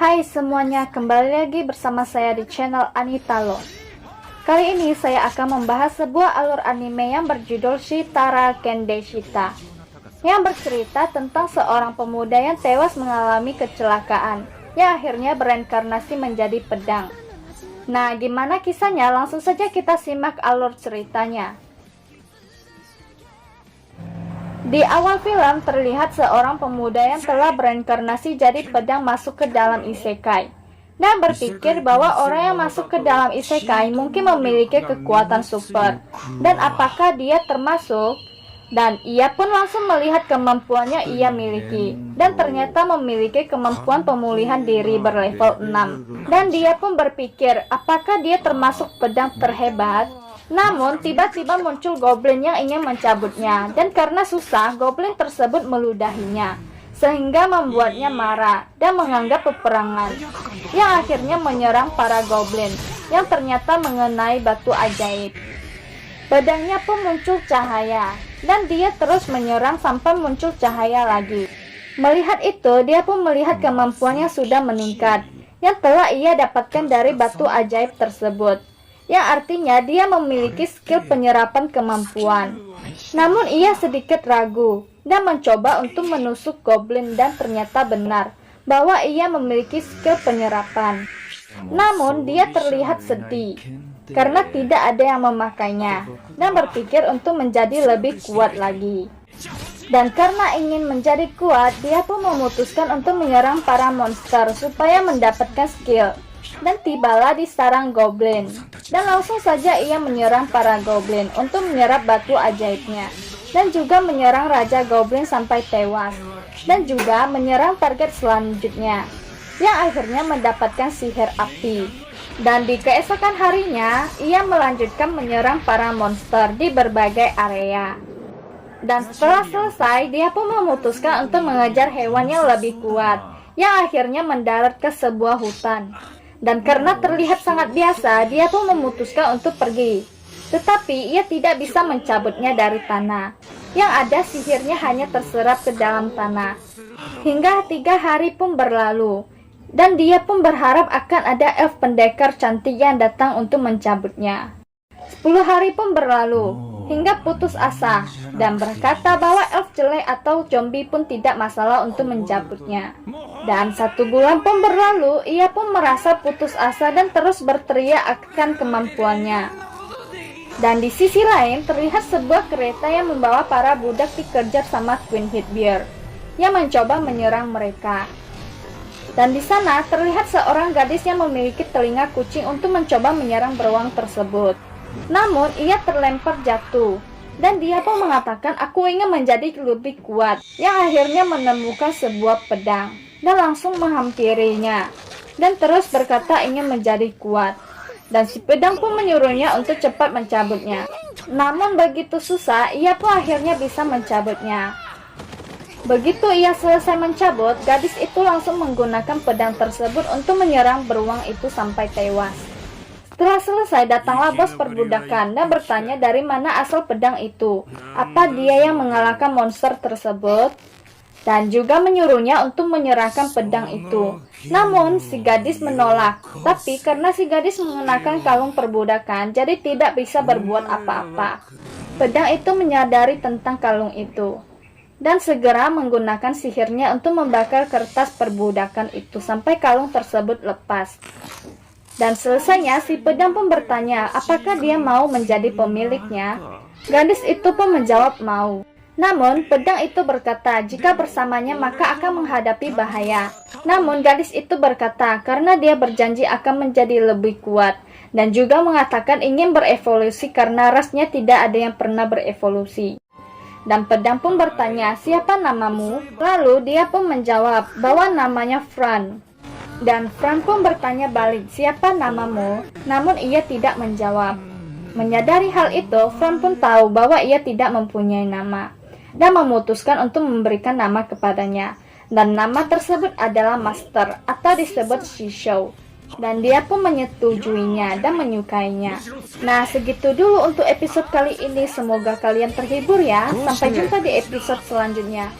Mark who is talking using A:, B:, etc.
A: Hai semuanya, kembali lagi bersama saya di channel Anita Lon. Kali ini saya akan membahas sebuah alur anime yang berjudul Shitara Kendeshita, yang bercerita tentang seorang pemuda yang tewas mengalami kecelakaan, yang akhirnya bereinkarnasi menjadi pedang. Nah, gimana kisahnya? Langsung saja kita simak alur ceritanya. Di awal film terlihat seorang pemuda yang telah bereinkarnasi jadi pedang masuk ke dalam isekai dan berpikir bahwa orang yang masuk ke dalam isekai mungkin memiliki kekuatan super, dan apakah dia termasuk. Dan ia pun langsung melihat kemampuannya ia miliki, dan ternyata memiliki kemampuan pemulihan diri berlevel 6. Dan dia pun berpikir apakah dia termasuk pedang terhebat. Namun tiba-tiba muncul goblin yang ingin mencabutnya, dan karena susah goblin tersebut meludahinya, sehingga membuatnya marah dan menganggap peperangan, yang akhirnya menyerang para goblin yang ternyata mengenai batu ajaib. Pedangnya pun muncul cahaya, dan dia terus menyerang sampai muncul cahaya lagi. Melihat itu, dia pun melihat kemampuannya sudah meningkat, yang telah ia dapatkan dari batu ajaib tersebut, yang artinya dia memiliki skill penyerapan kemampuan. Namun ia sedikit ragu dan mencoba untuk menusuk goblin, dan ternyata benar bahwa ia memiliki skill penyerapan. Namun dia terlihat sedih karena tidak ada yang memakainya, dan berpikir untuk menjadi lebih kuat lagi. Dan karena ingin menjadi kuat, dia pun memutuskan untuk menyerang para monster supaya mendapatkan skill. Dan tibalah di sarang goblin, dan langsung saja ia menyerang para goblin untuk menyerap batu ajaibnya, dan juga menyerang raja goblin sampai tewas, dan juga menyerang target selanjutnya, yang akhirnya mendapatkan sihir api. Dan di keesokan harinya ia melanjutkan menyerang para monster di berbagai area. Dan setelah selesai, dia pun memutuskan untuk mengejar hewan yang lebih kuat, yang akhirnya mendarat ke sebuah hutan. Dan karena terlihat sangat biasa, dia pun memutuskan untuk pergi. Tetapi ia tidak bisa mencabutnya dari tanah. Yang ada sihirnya hanya terserap ke dalam tanah. Hingga 3 hari pun berlalu, dan dia pun berharap akan ada elf pendekar cantik yang datang untuk mencabutnya. 10 hari pun berlalu, hingga putus asa, dan berkata bahwa elf jelek atau zombie pun tidak masalah untuk mencabutnya. Dan 1 bulan pun berlalu, ia pun merasa putus asa dan terus berteriak akan kemampuannya. Dan di sisi lain terlihat sebuah kereta yang membawa para budak dikejar sama Queen Hitbeard, yang mencoba menyerang mereka. Dan di sana terlihat seorang gadis yang memiliki telinga kucing untuk mencoba menyerang beruang tersebut. Namun ia terlempar jatuh, dan dia pun mengatakan aku ingin menjadi lebih kuat, yang akhirnya menemukan sebuah pedang dan langsung menghampirinya, dan terus berkata ingin menjadi kuat. Dan si pedang pun menyuruhnya untuk cepat mencabutnya. Namun begitu susah, ia pun akhirnya bisa mencabutnya. Begitu ia selesai mencabut, gadis itu langsung menggunakan pedang tersebut untuk menyerang beruang itu sampai tewas. Setelah selesai, datanglah bos perbudakan dan bertanya dari mana asal pedang itu, apa dia yang mengalahkan monster tersebut, dan juga menyuruhnya untuk menyerahkan pedang itu. Namun si gadis menolak, tapi karena si gadis mengenakan kalung perbudakan, jadi tidak bisa berbuat apa-apa. Pedang itu menyadari tentang kalung itu, dan segera menggunakan sihirnya untuk membakar kertas perbudakan itu sampai kalung tersebut lepas. Dan selesainya si pedang pun bertanya apakah dia mau menjadi pemiliknya. Gadis itu pun menjawab mau. Namun pedang itu berkata jika bersamanya maka akan menghadapi bahaya. Namun gadis itu berkata karena dia berjanji akan menjadi lebih kuat, dan juga mengatakan ingin berevolusi karena rasnya tidak ada yang pernah berevolusi. Dan pedang pun bertanya siapa namamu? Lalu dia pun menjawab bahwa namanya Fran. Dan Fran pun bertanya balik, siapa namamu? Namun ia tidak menjawab. Menyadari hal itu, Fran pun tahu bahwa ia tidak mempunyai nama, dan memutuskan untuk memberikan nama kepadanya. Dan nama tersebut adalah Master, atau disebut Shishou. Dan dia pun menyetujuinya dan menyukainya. Nah, segitu dulu untuk episode kali ini. Semoga kalian terhibur ya. Sampai jumpa di episode selanjutnya.